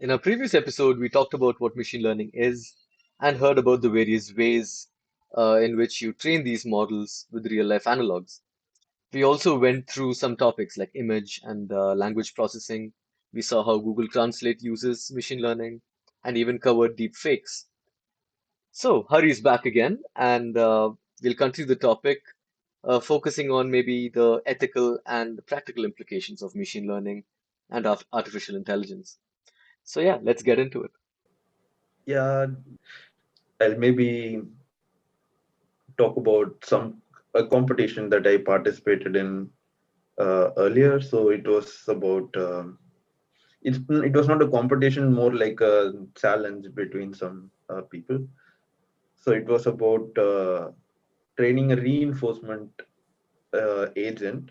In our previous episode, we talked about what machine learning is and heard about the various ways in which you train these models with real-life analogs. We also went through some topics like image and language processing. We saw how Google Translate uses machine learning and even covered deep fakes. So, Hari is back again, and we'll continue the topic, focusing on maybe the ethical and practical implications of machine learning and artificial intelligence. So, yeah, let's get into it. Yeah, I'll maybe talk about some a competition that I participated in earlier. So it was about it was not a competition, more like a challenge between some people. So it was about training a reinforcement agent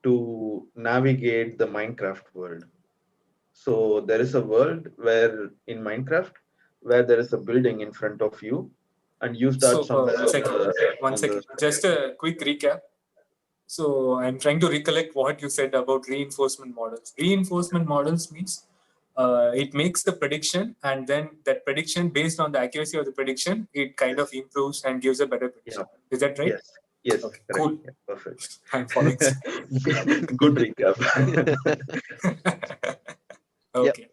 to navigate the Minecraft world. So there is a world where in Minecraft where there is a building in front of you, and you So start somewhere one second, one on the second. Just a quick recap. So I'm trying to recollect what you said about reinforcement models. Reinforcement models means it makes the prediction, and then that prediction, based on the accuracy of the prediction, it kind of yes, improves and gives a better yeah, prediction. Is that right? yes, yes, Okay, correct, cool. yeah, perfect. I'm following. Good recap. Yep. Okay.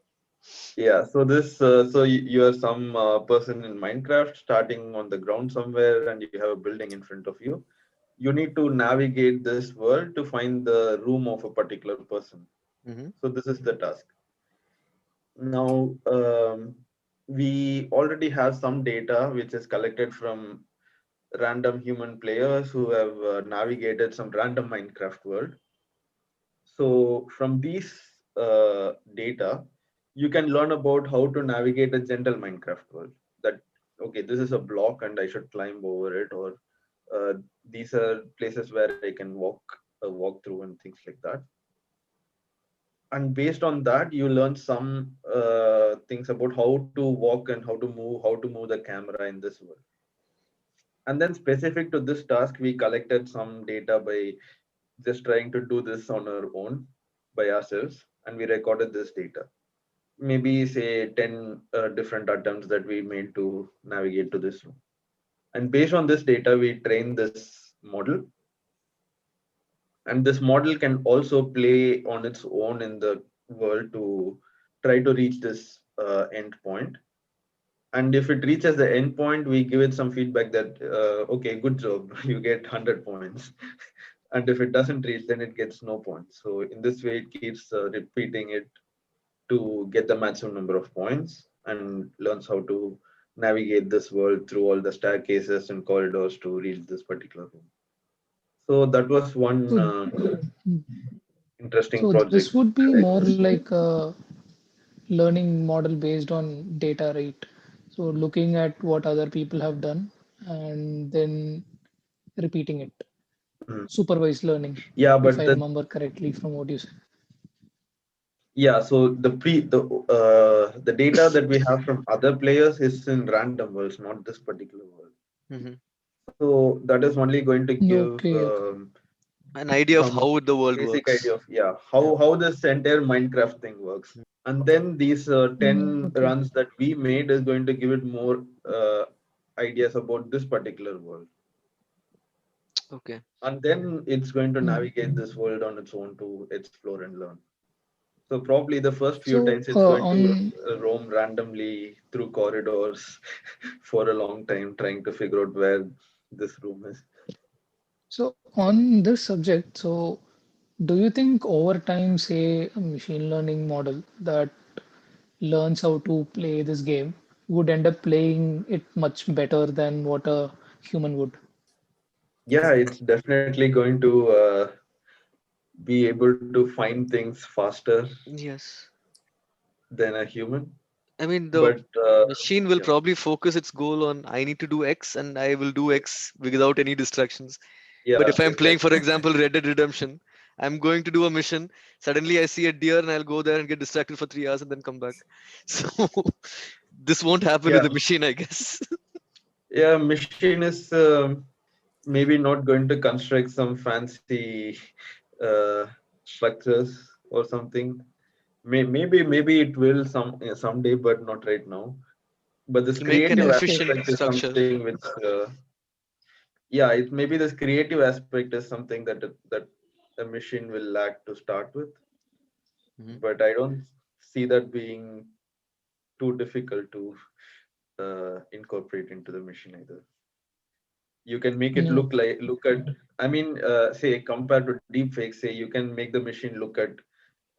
Yeah, so you are some person in Minecraft starting on the ground somewhere, and you have a building in front of you. You need to navigate this world to find the room of a particular person. Hmm. So this is the task. Now, we already have some data which is collected from random human players who have navigated some random Minecraft world. So from these data, you can learn about how to navigate a general Minecraft world. That okay, this is a block and I should climb over it, or uh, these are places where I can walk through and things like that. And based on that, you learn some things about how to walk and how to move the camera in this world. And then specific to this task, we collected some data by just trying to do this on our own by ourselves, and we recorded this data, maybe say 10 different attempts that we made to navigate to this room. And based on this data, we train this model, and this model can also play on its own in the world to try to reach this end point. And if it reaches the end point, we give it some feedback that okay, good job, you get 100 points. And if it doesn't reach, then it gets no points. So in this way, it keeps repeating it to get the maximum number of points, and learns how to navigate this world through all the staircases and corridors to reach this particular room. So that was one So, interesting so this project would be that I more was. like a learning model based on data, right? So looking at what other people have done and then repeating it. Mhm. Supervised learning, Yeah, if but I the remember correctly from what you said. yeah, so the data that we have from other players is in random worlds, not this particular world. Hmm. So that is only going to give Okay, okay. An idea of some how the world basic idea works. of yeah Yeah. how this entire Minecraft thing works. And then these 10 Okay. runs that we made is going to give it more ideas about this particular world, Okay. and then it's going to Mm. navigate this world on its own to explore and learn. So probably the first few So times it's going to on roam randomly through corridors for a long time trying to figure out where this room is. on this subject, so do you think over time, say a machine learning model that learns how to play this game would end up playing it much better than what a human would? Yeah, it's definitely going to be able to find things faster Yes. than a human. I mean, the But machine will yeah, probably focus its goal on I need to do X and I will do X without any distractions. But yeah, if I'm playing, for exactly. example, Red Dead Redemption, I'm going to do a mission. Suddenly I see a deer and I'll go there and get distracted for 3 hours and then come back. So this won't happen with Yeah, the machine, I guess. yeah, machine is maybe not going to construct some fancy uh, structures or something maybe it will someday, but not right now. But this It'll make an creative Let's say, aspect efficient is structure. something which, yeah, it maybe this creative aspect is something that a machine will lack to start with. Mhm. But I don't see that being too difficult to incorporate into the machine either. You can make it no, look at. I mean, say compared to deepfake, say you can make the machine look at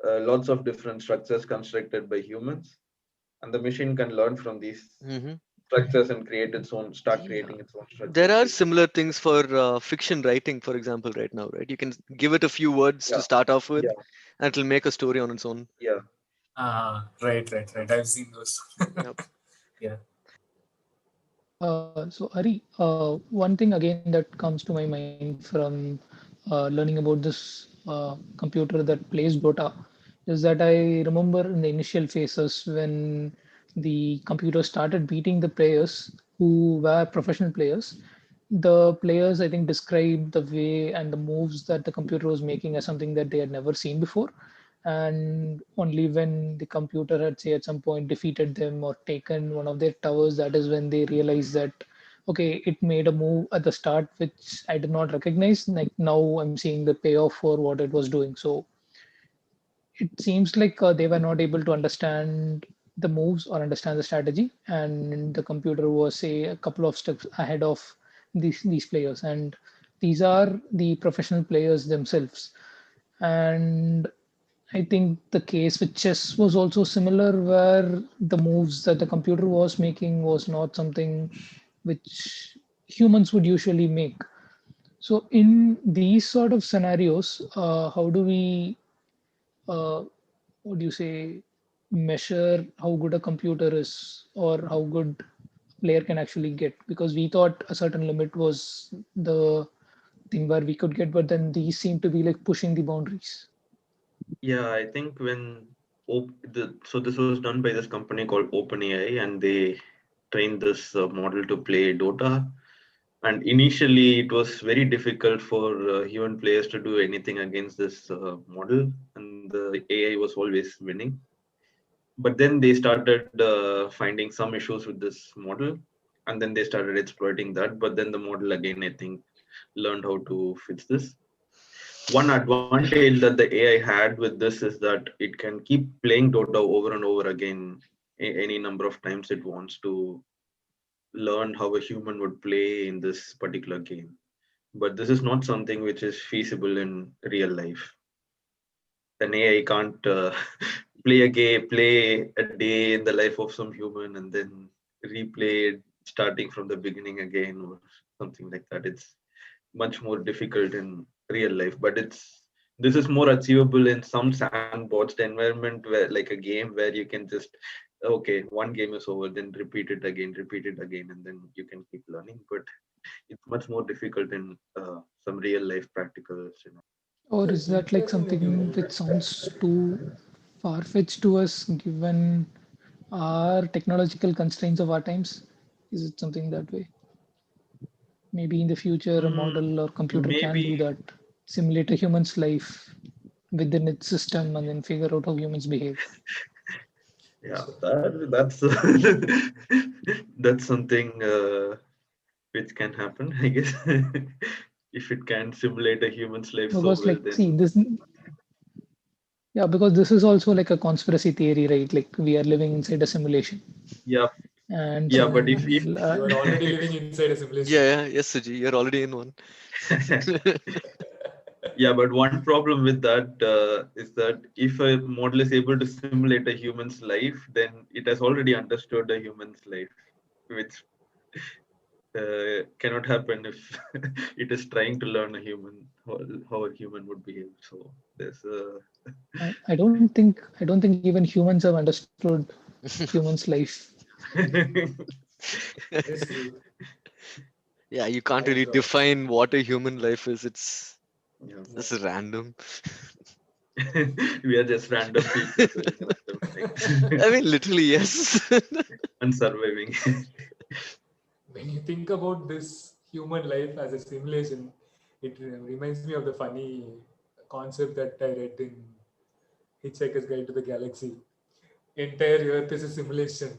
lots of different structures constructed by humans, and the machine can learn from these Mhm. structures and create its own, start Yeah. creating its own There structures are based on. similar things for fiction writing, for example, right now, right? You can give it a few words to Yeah, start off with, yeah, and it'll make a story on its own. yeah. Right. I've seen those. Yep. Yeah. So Ari, one thing again that comes to my mind from learning about this computer that plays Dota is that I remember in the initial phases when the computer started beating the players who were professional players, the players I think described the way and the moves that the computer was making as something that they had never seen before. And only when the computer had, say, at some point defeated them or taken one of their towers, that is when they realized that, okay, it made a move at the start which I did not recognize. Like now I'm seeing the payoff for what it was doing. So it seems like they were not able to understand the moves or understand the strategy, and the computer was, say, a couple of steps ahead of these players, and these are the professional players themselves. And I think the case with chess was also similar, where the moves that the computer was making was not something which humans would usually make. So in these sort of scenarios, how do we what do you say, measure how good a computer is or how good a player can actually get? Because we thought a certain limit was the thing where we could get, but then these seem to be like pushing the boundaries. Yeah, I think so this was done by this company called OpenAI, and they trained this model to play Dota. And initially, it was very difficult for human players to do anything against this model, and the AI was always winning. But then they started finding some issues with this model, and then they started exploiting that. But then the model again, I think, learned how to fix this. One advantage that the AI had with this is that it can keep playing Dota over and over again any number of times it wants to learn how a human would play in this particular game. But this is not something which is feasible in real life. An AI can't play a day in the life of some human and then replay it starting from the beginning again or something like that. It's much more difficult in real life, but this is more achievable in some sandboxed environment where, like a game where you can just, okay, one game is over, then repeat it again, and then you can keep learning. But it's much more difficult in some real life practical scenario. Or So is it's that like interesting when something you which sounds too far-fetched to us given our technological constraints of our times? Is it something that way? Maybe in the future, a Mm, model or computer can maybe, do that, simulate a human's life within its system and then figure out how humans behave. yeah, so that's that's something which can happen, I guess. If it can simulate a human's life so Because, well, like, see, then this, yeah, because this is also like a conspiracy theory, right? Like, we are living inside a simulation. yeah, And yeah. But some, if you are already living inside a simulation. Yeah, yes, Suji, you're already in one. yeah, but one problem with that is that if a model is able to simulate a human's life, then it has already understood a human's life, which cannot happen if it is trying to learn a human, how a human would behave. So there's a I don't think even humans have understood humans' life. That is true. Yeah, you can't As really define what a human life is. It's yeah. just random. We are just random people doing random things I mean, literally, yes. and surviving. when you think about this human life as a simulation, it reminds me of the funny concept that I read in Hitchhiker's Guide to the Galaxy. Entire Earth is a simulation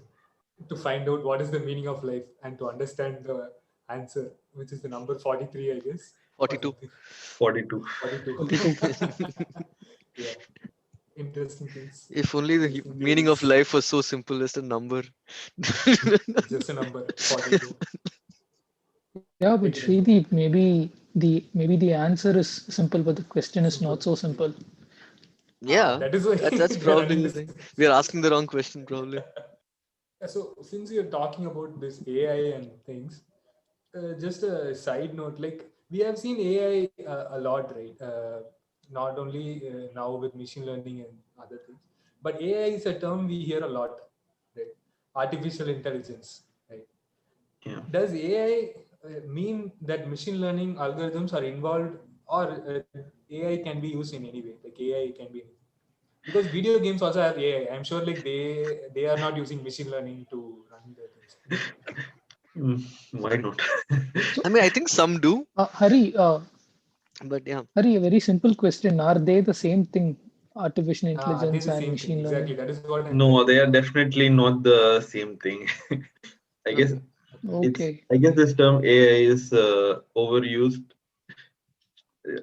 to find out what is the meaning of life and to understand the answer, which is the number 43, I guess. 42. 42. 42. Yeah. Interesting things. If only the Interesting meaning of theories. life was so simple as a number. Just a number 42. Yeah, but Take it Shreedeep, maybe the answer is simple, but the question is not so simple. Yeah, that is why that's we are probably running the this. thing. We are asking the wrong question, probably. So since you're talking about this AI and things, just a side note, like we have seen AI a lot, right? Not only now with machine learning and other things, but AI is a term we hear a lot, right? Artificial intelligence, right? Yeah. Does AI mean that machine learning algorithms are involved, or AI can be used in any way? Like AI can be, because video games also have AI. I'm sure like they are not using machine learning to run their things. Why not? I mean, I think some do, Hari, but yeah. Hari, a very simple question. Are they the same thing? Artificial Are they intelligence the and same thing? machine Exactly. learning? That is what I'm No, trying they to. are definitely not the same thing. I guess Okay. this term AI is overused,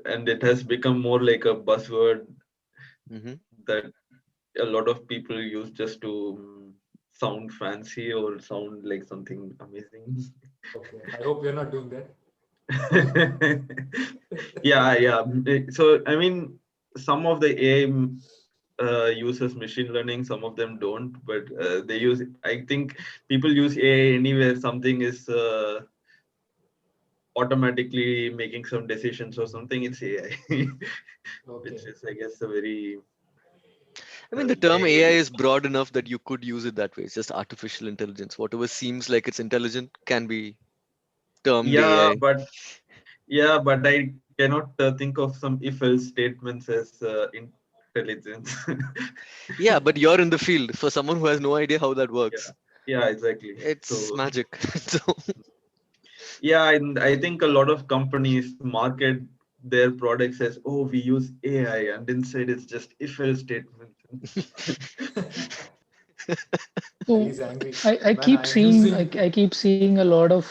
and it has become more like a buzzword Hmm. that a lot of people use just to sound fancy or sound like something amazing. Okay. I hope you're not doing that. Yeah. So I mean, some of the AI uses machine learning, some of them don't, but they use. I think people use AI anywhere something is automatically making some decisions or something. It's AI, which Okay. is, I guess, a very I mean, the term AI vague. is broad enough that you could use it that way. It's just artificial intelligence. Whatever seems like it's intelligent can be termed Yeah, AI. but I cannot think of some if-else statements as intelligence. Yeah, but you're in the field. For someone who has no idea how that Yeah, works, yeah, exactly. it's So magic. So, yeah, and I think a lot of companies market their products as, oh, we use AI, and inside it's just if-else statements. So He's angry. I Man, keep I'm seeing using. I keep seeing a lot of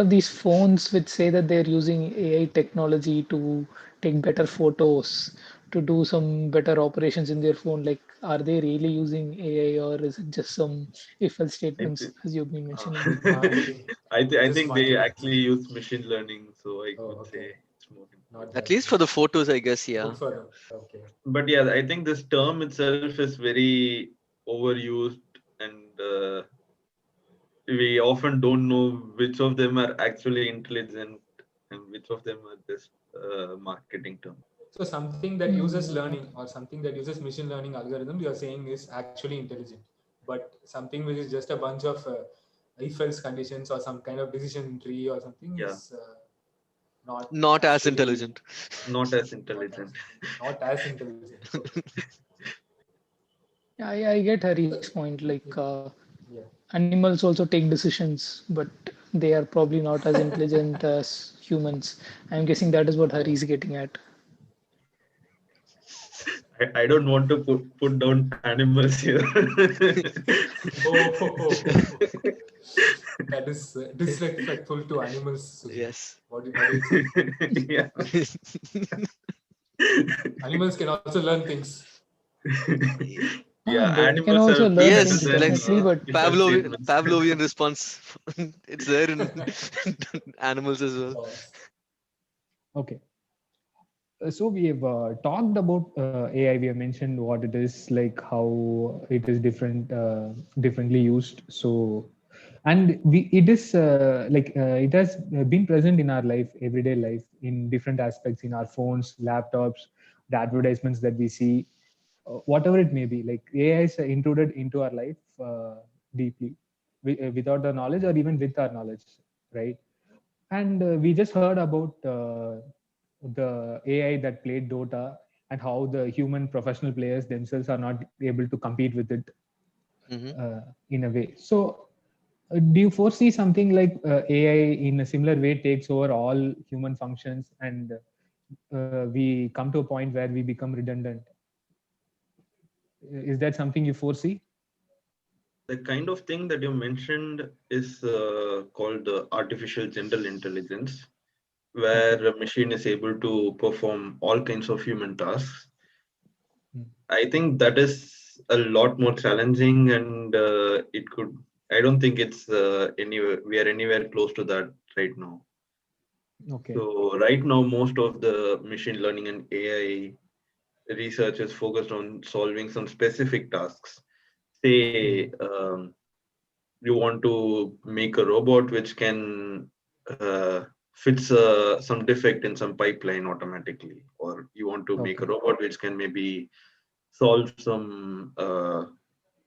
these phones which say that they're using AI technology to take better photos, to do some better operations in their phone. Like, are they really using AI, or is it just some if-else I statements thi- as you've been Uh, mentioning? might be. I Just think might they be. actually use machine learning, so I Oh, would say okay. it's more Not at that. least for the photos, I guess, Good yeah. for them. Okay. but yeah, I think this term itself is very overused, and we often don't know which of them are actually intelligent and which of them are just marketing term. So something that uses Mm, learning or something that uses machine learning algorithm, you are saying is actually intelligent. But something which is just a bunch of if-else conditions or some kind of decision tree or something Yeah, is not Not as actually intelligent. not as not as intelligent. not as intelligent. Okay. yeah, I get Hari's point. Like, Yeah. animals also take decisions, but they are probably not as intelligent as humans. I'm guessing that is what Oh. Hari's getting at. I don't want to put down animals here. Oh, that is disrespectful to animals, Sujit. Yes. What do you say? Yeah. Animals can also learn things. Yeah, They can animals also have learn better things Yes, than like definitely, but if-else statements. Pavlovian response. It's there in animals as well. Oh, Okay. So we have talked about AI. We have mentioned what it is, like how it is differently used. So, and it is it has been present in our life, everyday life, in different aspects, in our phones, laptops, the advertisements that we see, whatever it may be. Like AI is intruded into our life deeply, without the knowledge or even with our knowledge, right? And we just heard about the AI that played Dota and how the human professional players themselves are not able to compete with it Hmm. in a way. So, do you foresee something like AI in a similar way takes over all human functions and we come to a point where we become redundant? Is that something you foresee? The kind of thing that you mentioned is called artificial general intelligence, where a machine is able to perform all kinds of human tasks. I think that is a lot more challenging, and I don't think it's we are anywhere close to that right now. Okay. So right now, most of the machine learning and AI research is focused on solving some specific tasks. Say, you want to make a robot which can fix some defect in some pipeline automatically, or you want to make a robot which can maybe solve some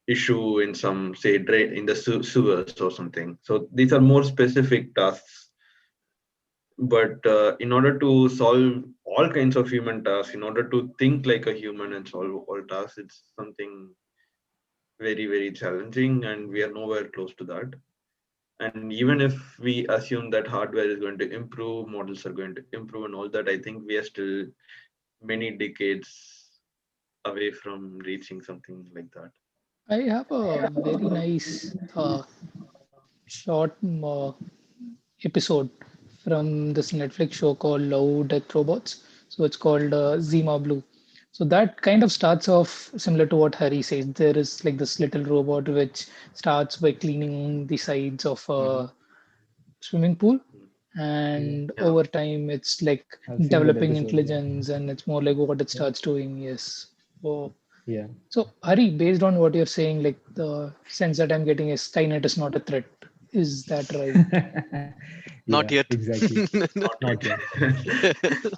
issue in some, say, drain in the sewers or something. So these are more specific tasks. But in order to solve all kinds of human tasks, in order to think like a human and solve all tasks, it's something very, very challenging, and we are nowhere close to that. And even if we assume that hardware is going to improve, models are going to improve, and all that, I think we are still many decades away from reaching something like that. I have a very nice short episode from this Netflix show called Love, Death, Robots. So it's called Zima Blue. So that kind of starts off similar to what Hari says. There is like this little robot which starts by cleaning the sides of a swimming pool. And Yeah. over time, it's like I've seen that developing episode, yeah. intelligence, and it's more like what it starts doing. Yes. Oh. Yeah. So, Hari, based on what you're saying, like the sense that I'm getting is Skynet is not a threat. Is that right? Not Yeah, yet. exactly. Not yet.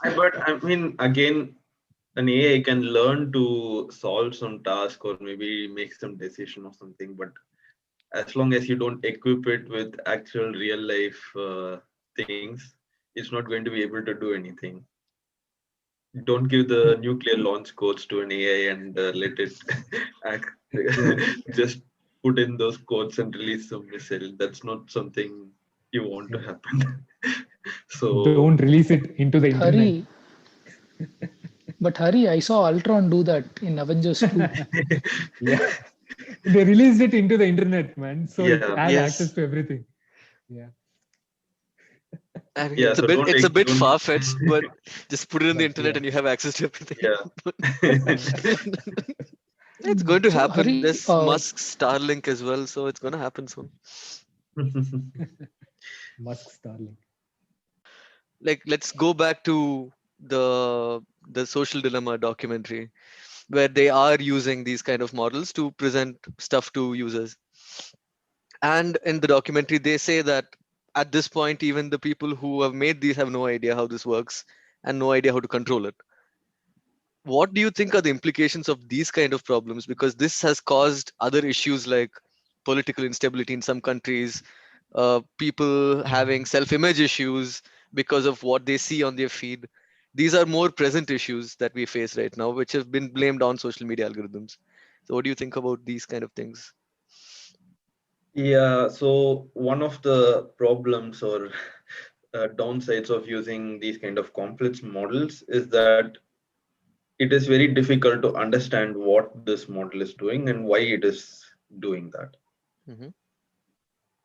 But I mean, again, an AI can learn to solve some task or maybe make some decision or something. But as long as you don't equip it with actual real life things, it's not going to be able to do anything. Don't give the nuclear launch codes to an AI and let it act. Just put in those codes and release some missile. That's not something you want to happen. So Don't release it into the internet. Hari, but Hari, I saw Ultron do that in Avengers 2. Yeah. They released it into the internet, man. So it Yeah. has Yes. access to everything. Yeah. I mean, Yeah, it's a so bit don't far-fetched, but just put it in the But internet yeah. and you have access to everything. Yeah. It's going to So, happen. Hari, There's Musk's Starlink as well, so it's going to happen soon. Musk Starlink. Like, let's go back to the Social Dilemma documentary, where they are using these kind of models to present stuff to users. And in the documentary, they say that at this point, even the people who have made these have no idea how this works and no idea how to control it. What do you think are the implications of these kind of problems? Because this has caused other issues like political instability in some countries, people having self-image issues because of what they see on their feed. These are more present issues that we face right now, which have been blamed on social media algorithms. So what do you think about these kind of things? Yeah, so one of the problems or downsides of using these kind of complex models is that it is very difficult to understand what this model is doing and why it is doing that. Mm-hmm.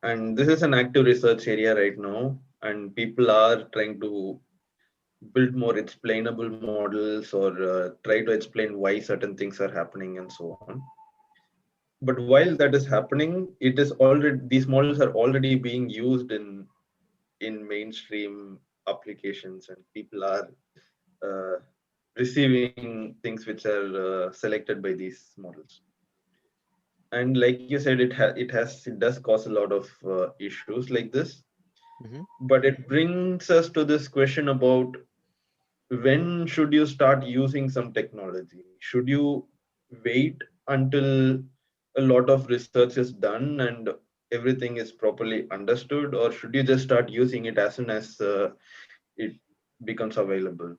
And this is an active research area right now, and people are trying to build more explainable models or try to explain why certain things are happening and so on. But while that is happening, it is already, these models are already being used in mainstream applications, and people are receiving things which are selected by these models. And like you said, it does cause a lot of issues like this. Mm-hmm. But it brings us to this question about, when should you start using some technology? Should you wait until a lot of research is done and everything is properly understood, or should you just start using it as soon as it becomes available?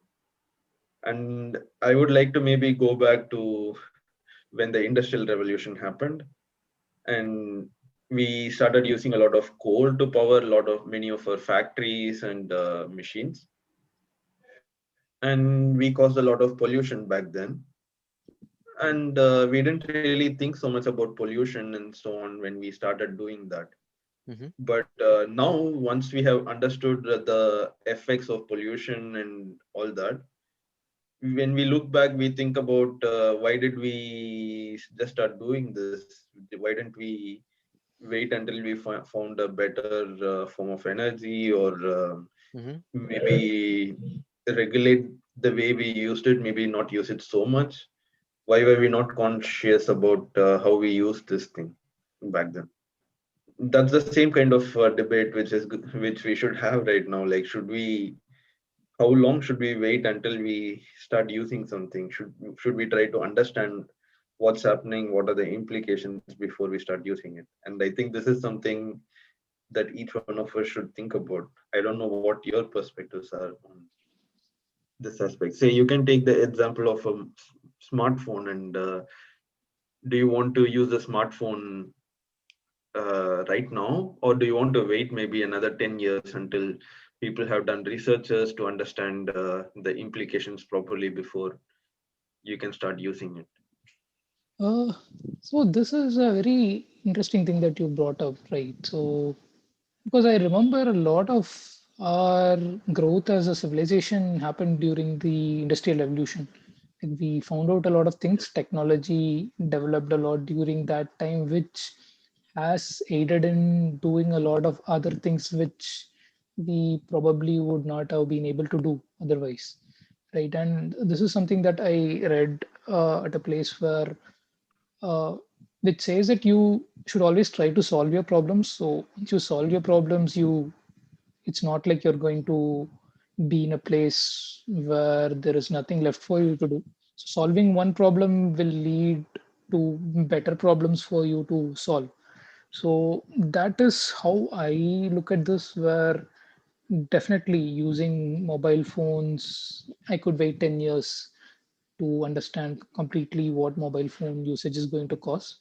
And I would like to maybe go back to when the Industrial Revolution happened, and we started using a lot of coal to power many of our factories and machines, and we caused a lot of pollution back then. And we didn't really think so much about pollution and so on when we started doing that. Hmm. But now, once we have understood the effects of pollution and all that, when we look back, we think about why did we just start doing this? Why didn't we wait until we found a better form of energy, or Hmm. maybe regulate the way we used it, maybe not use it so much? Why were we not conscious about how we use this thing back then? That's the same kind of debate which we should have right now. Like, how long should we wait until we start using something? Should we try to understand what's happening, what are the implications before we start using it? And I think this is something that each one of us should think about. I don't know what your perspectives are on this aspect. Say you can take the example of a smartphone, and do you want to use the smartphone right now, or do you want to wait maybe another 10 years until people have done researches to understand the implications properly before you can start using it? Uh, so this is a very interesting thing that you brought up, right? So because I remember a lot of our growth as a civilization happened during the industrial revolution. Like we found out a lot of things. Technology developed a lot during that time, which has aided in doing a lot of other things which we probably would not have been able to do otherwise, right? And this is something that I read at a place where which says that you should always try to solve your problems. So once you solve your problems, it's not like you're going to be in a place where there is nothing left for you to do. So solving one problem will lead to better problems for you to solve. So that is how I look at this, where definitely using mobile phones, I could wait 10 years to understand completely what mobile phone usage is going to cost.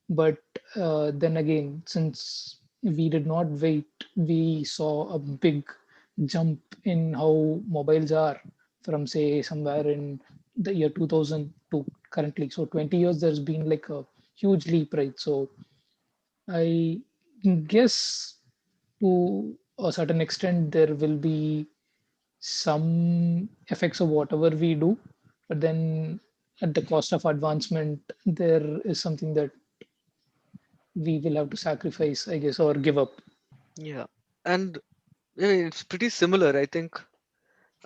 But then again, since we did not wait, we saw a big jump in how mobiles are from, say, somewhere in the year 2000 to currently. So 20 years, there's been like a huge leap, right? So I guess to a certain extent, there will be some effects of whatever we do, but then at the cost of advancement, there is something that we will have to sacrifice, I guess, or give up. Yeah, and yeah, it's pretty similar. I think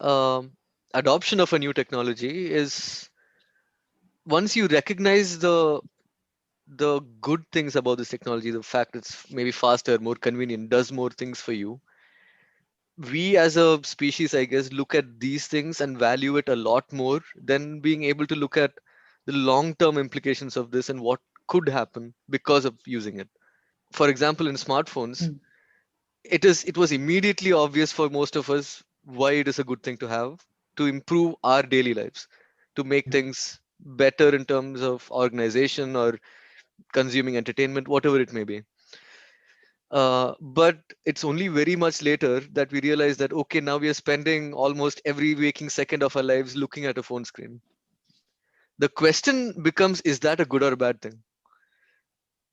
um, adoption of a new technology is once you recognize the good things about this technology, the fact it's maybe faster, more convenient, does more things for you. We as a species, I guess, look at these things and value it a lot more than being able to look at the long-term implications of this and what could happen because of using it. For example, in smartphones, Mm. it was immediately obvious for most of us why it is a good thing to have to improve our daily lives, to make things better in terms of organization or consuming entertainment, whatever it may be. But it's only very much later that we realize that, okay, now we are spending almost every waking second of our lives looking at a phone screen. The question becomes, is that a good or a bad thing?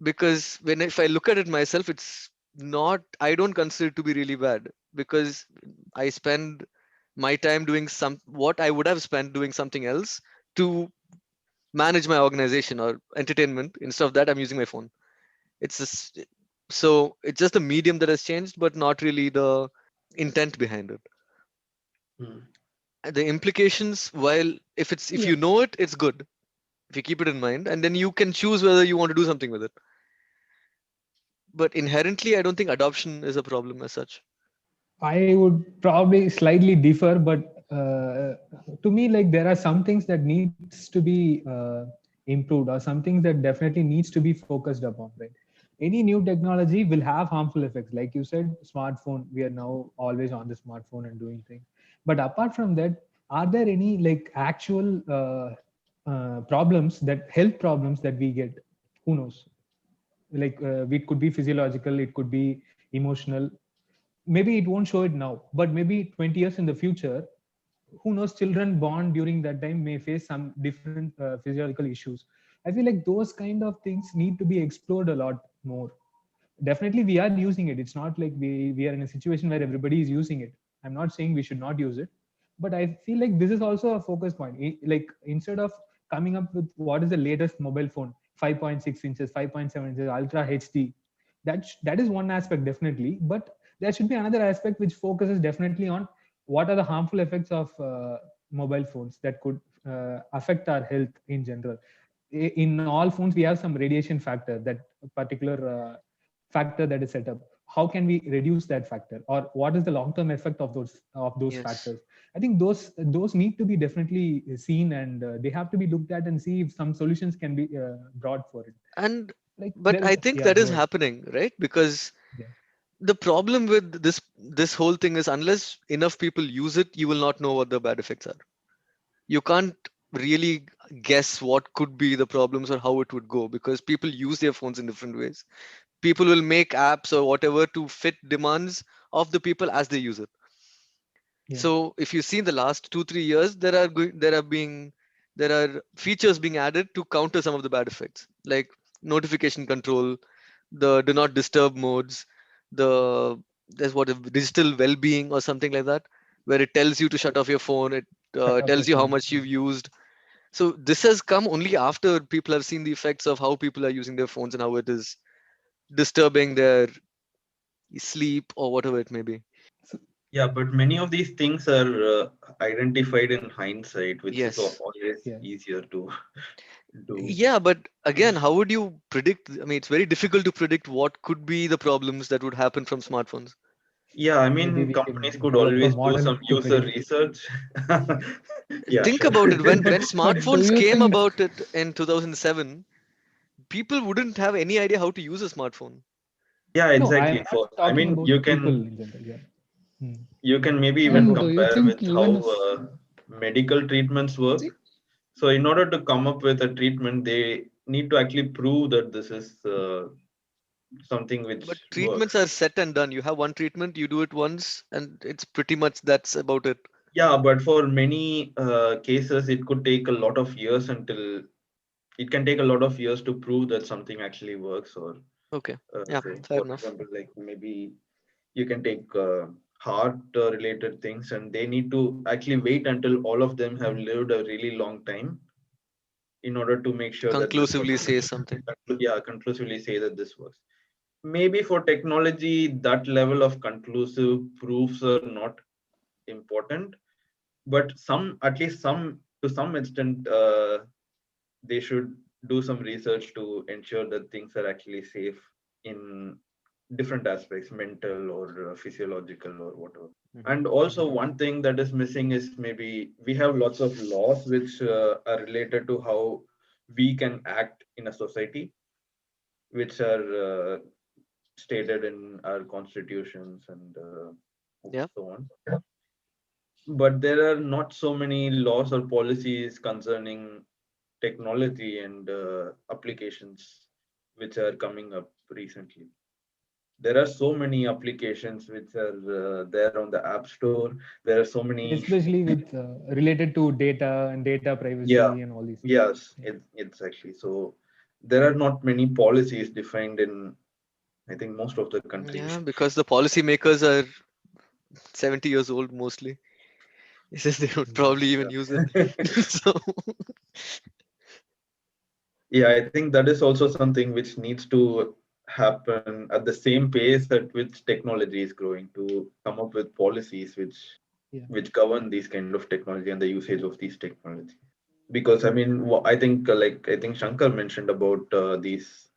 Because if I look at it myself, it's not, I don't consider it to be really bad, because I spend my time doing what I would have spent doing something else to manage my organization or entertainment. Instead of that, I'm using my phone. It's just, so it's just the medium that has changed, but not really the intent behind it. Hmm. The implications, while if Yeah. you know it, it's good. If you keep it in mind, and then you can choose whether you want to do something with it. But inherently, I don't think adoption is a problem as such. I would probably slightly differ, but to me, like there are some things that needs to be improved, or some things that definitely needs to be focused upon. Right? Any new technology will have harmful effects. Like you said, smartphone. We are now always on the smartphone and doing things. But apart from that, are there any like actual problems, that health problems that we get? Who knows? Like it could be physiological, it could be emotional. Maybe it won't show it now, but maybe 20 years in the future, who knows, children born during that time may face some different physiological issues. I feel like those kind of things need to be explored a lot more. Definitely we are using it. It's not like we are in a situation where everybody is using it. I'm not saying we should not use it, but I feel like this is also a focus point. Like instead of coming up with what is the latest mobile phone, 5.6 inches, 5.7 inches, ultra HD, that is one aspect definitely, but there should be another aspect which focuses definitely on what are the harmful effects of mobile phones that could affect our health in general. In all phones we have some radiation factor, that particular factor that is set up. How can we reduce that factor, or what is the long term effect of those Yes. factors? I think those need to be definitely seen, and they have to be looked at and see if some solutions can be brought for it. And Like but there is, I think yeah, that go is ahead. happening, right? Because Yeah. the problem with this whole thing is unless enough people use it, you will not know what the bad effects are. You can't really guess what could be the problems or how it would go because people use their phones in different ways. People will make apps or whatever to fit demands of the people as they use it. Yeah. So if you see in the last 2 3 years, there are features being added to counter some of the bad effects, like notification control, the do not disturb modes, there's what digital well-being or something like that, where it tells you to shut off your phone, it Shut off your tells you how phone. much you've used. So this has come only after people have seen the effects of how people are using their phones and how it is disturbing their sleep or whatever it may be. So, Yeah, but many of these things are identified in hindsight, which is Yes. always yeah. easier to do. Yeah, but again, how would you predict? I mean, it's very difficult to predict what could be the problems that would happen from smartphones. Yeah, I Maybe mean, we companies can could develop a always do model some to user predict. research. Yeah, Think sure. about it. When But do smartphones you came think about it in 2007, people wouldn't have any idea how to use a smartphone. Yeah, No, I'm exactly. not I talking mean, about people in general. Yeah. Hmm. you can maybe But even and do you compare with think how even if medical treatments work. see, So, in order to come up with a treatment, they need to actually prove that this is something But which treatments works. are set and done. You have one treatment, you do it once, and it's pretty much that's about it. Yeah, but for many cases, it could take a lot of years until it can take a lot of years to prove that something actually works. Or, Okay. Yeah, fair for enough. example, like maybe you can take heart related things, and they need to actually wait until all of them have lived a really long time in order to make To sure that this conclusively say works. something. Yeah, conclusively say that this works. Maybe for technology, that level of conclusive proofs are not important, but some, at least some, to some extent, they should do some research to ensure that things are actually safe in different aspects, mental or physiological or whatever. Hmm. And also, one thing that is missing is maybe we have lots of laws which are related to how we can act in a society, which are stated in our constitutions and Yeah. so on. But there are not so many laws or policies concerning technology and applications which are coming up recently. There are so many applications which are there on the App Store. There are so many. especially with related to data and data Yeah, privacy and all these things. yes, Yeah. exactly. So there are not many policies defined in, I think, most of the countries. Yeah, because the policymakers are 70 years old mostly. It's just they don't probably even use it. Yeah. So Yeah, I think that is also something which needs to happen at the same pace at which technology is growing, to come up with policies Yeah. which govern these kind of technology and the usage of these technology. Because I mean, I think like I think Shankar mentioned about these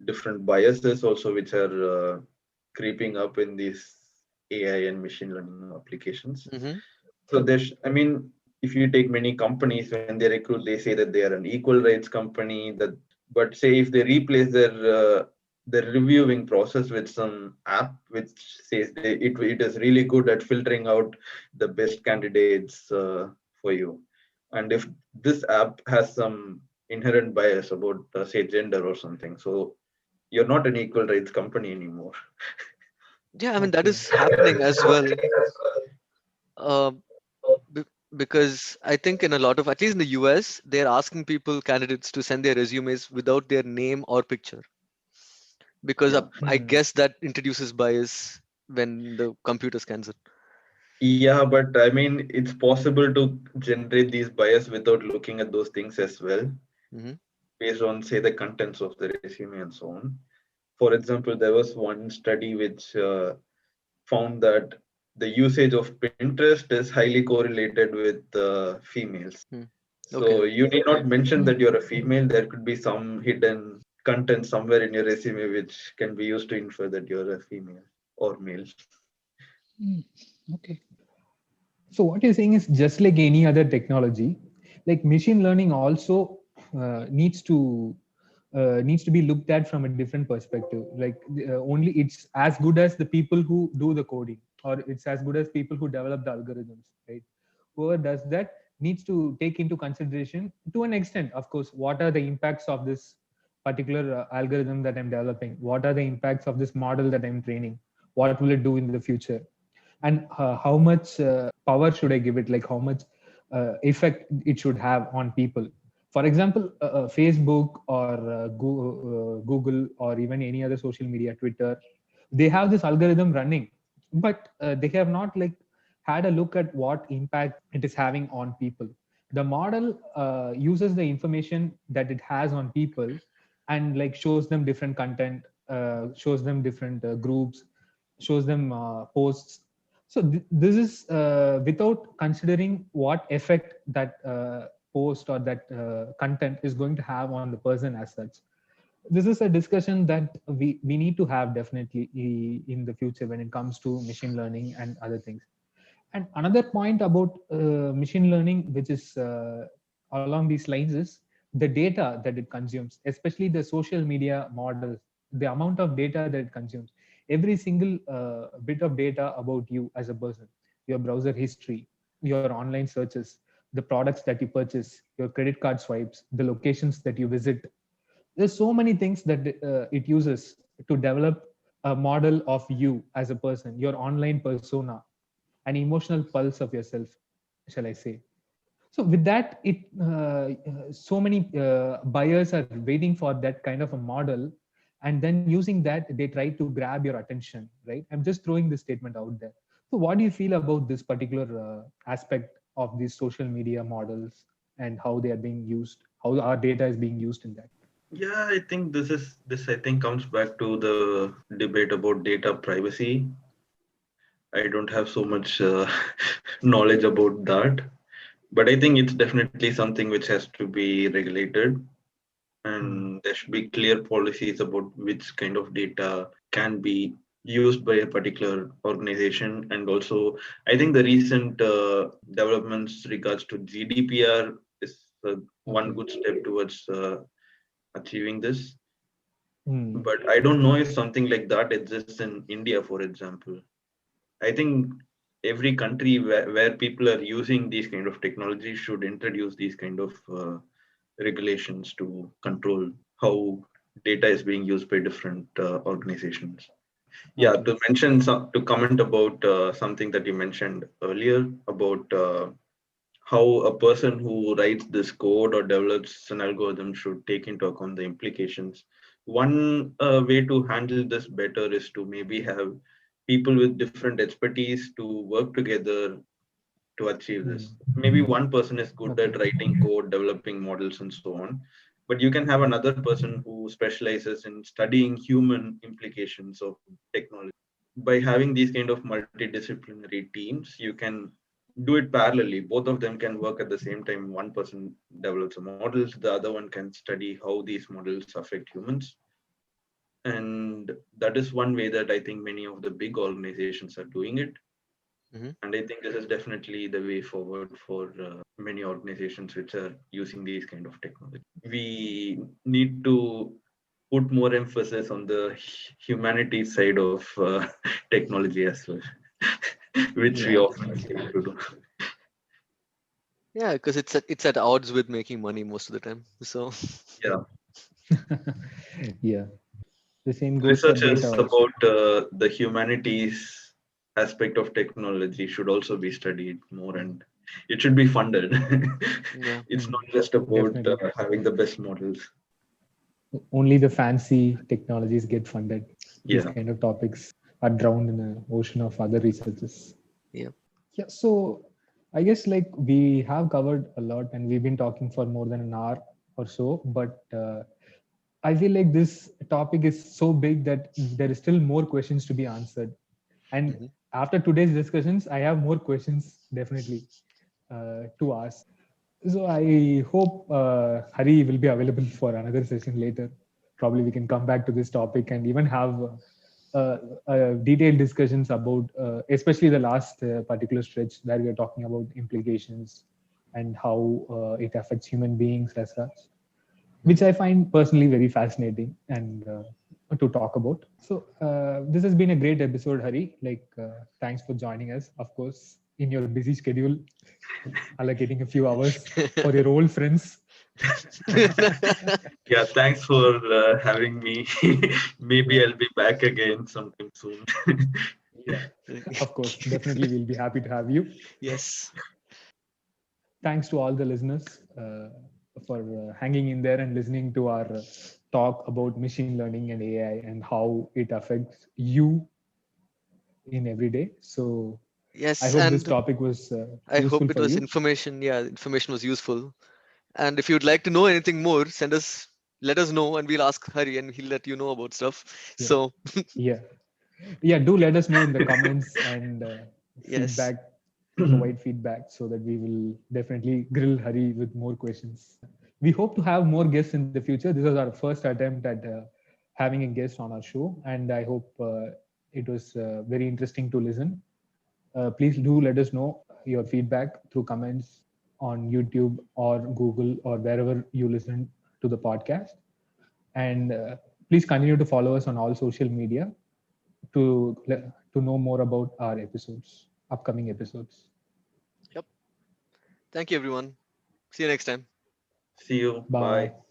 different biases also which are creeping up in these AI and machine learning applications. hmm. So I mean, if you take many companies, when they recruit, they say that they are an equal rights company. But say if they replace their reviewing process with some app which says it is really good at filtering out the best candidates for you, and if this app has some inherent bias about say gender or something, so you're not an equal rights company anymore. Yeah, I mean that Okay. is happening as well. Uh, because I think in a lot of, at least in the US, they're asking candidates to send their resumes without their name or picture, because Yeah. I Hmm. guess that introduces bias when the computer scans it. Yeah, but I mean, it's possible to generate these bias without looking at those things as well, Hmm. based on, say, the contents of the resume and so on. For example, there was one study which found that the usage of Pinterest is highly correlated with females. Hmm. Okay. So you need not mention Mm, that you're a female. There could be some hidden content somewhere in your resume which can be used to infer that you're a female or male. mm, okay. So what you're saying is just like any other technology, like machine learning also needs to be looked at from a different perspective. Like only it's as good as the people who do the coding, or it's as good as people who develop the algorithms, right? Whoever does that needs to take into consideration to an extent, of course, what are the impacts of this particular algorithm that I'm developing? What are the impacts of this model that I'm training? What will it do in the future? And how much power should I give it, like how much effect it should have on people. For example, Facebook or Google or even any other social media, Twitter, they have this algorithm running, but they have not like had a look at what impact it is having on people. The model uses the information that it has on people and like shows them different content, shows them different groups, shows them posts. So this is without considering what effect that post or that content is going to have on the person as such. This is a discussion that we need to have definitely in the future when it comes to machine learning and other things. And another point about machine learning, which is along these lines, is the data that it consumes, especially the social media models, the amount of data that it consumes. Every single bit of data about you as a person, your browser history, your online searches, the products that you purchase, your credit card swipes, the locations that you visit. There's so many things that it uses to develop a model of you as a person, your online persona, an emotional pulse of yourself, shall I say. So with that, so many buyers are waiting for that kind of a model, and then using that they try to grab your attention, right? I'm just throwing this statement out there. So what do you feel about this particular aspect of these social media models and how they are being used, how our data is being used in that? Yeah, I think this I think comes back to the debate about data privacy. I don't have so much knowledge about that, but I think it's definitely something which has to be regulated, Hmm. and there should be clear policies about which kind of data can be used by a particular organization. And also, I think the recent developments regards to GDPR is one Okay. good step towards achieving this. Hmm. But I don't know if something like that exists in India, for example. I think every country where people are using these kind of technology should introduce these kind of regulations to control how data is being used by different organizations. Yeah, Okay. to mention some, to comment about something that you mentioned earlier about how a person who writes this code or develops an algorithm should take into account the implications. One way to handle this better is to maybe have people with different expertise to work together to achieve Hmm. this. Maybe one person is good Okay. at writing code, developing models, and so on. But you can have another person who specializes in studying human implications of technology. By having these kind of multidisciplinary teams, you can do it parallelly. Both of them can work at the same time. One person develops models, the other one can study how these models affect humans. And that is one way that I think many of the big organizations are doing it. Hmm. And I think this is definitely the way forward for many organizations which are using these kind of technology. We need to put more emphasis on the humanities side of technology as well, which we Yeah. often fail to do. Yeah, because it's at odds with making money most of the time. So Yeah, Yeah. The same goes for data researchers also. about the humanities aspect of technology should also be studied more, and it should be funded. Yeah. It's not just about Definitely. having the best models. Only the fancy technologies get funded. These Yeah. kind of topics are drowned in an ocean of other researches. Yeah. Yeah, so I guess like we have covered a lot and we've been talking for more than an hour or so, but I feel like this topic is so big that there is still more questions to be answered. And Mhm. after today's discussions, I have more questions definitely to ask. So I hope Hari will be available for another session later. Probably we can come back to this topic and even have detailed discussions about, especially the last particular stretch where we are talking about implications and how it affects human beings as such, which Mhm. I find personally very fascinating and to talk about. So this has been a great episode, Hari. Like, thanks for joining us. Of course, in your busy schedule, allocating a few hours for your old friends. Yeah, thanks for having me. Maybe Yeah, I'll be back again sometime soon. yeah. Of course, definitely, we'll be happy to have you. Yes. Thanks to all the listeners for hanging in there and listening to our talk about machine learning and AI and how it affects you in every day. So I Yes, hope this and topic was I useful hope it for was you. information. Yeah, information was useful. And if you'd like to know anything more, let us know, and we'll ask Hari, and he'll let you know about stuff. Yeah, So, yeah, yeah. Do let us know in the comments and yes, feedback, provide feedback so that we will definitely grill Hari with more questions. We hope to have more guests in the future. This was our first attempt at having a guest on our show, and I hope it was very interesting to listen. Please do let us know your feedback through comments on YouTube or Google or wherever you listen to the podcast. And please continue to follow us on all social media to know more about our episodes, upcoming episodes. yep. Thank you, everyone. See you next time. See you. Bye. Bye.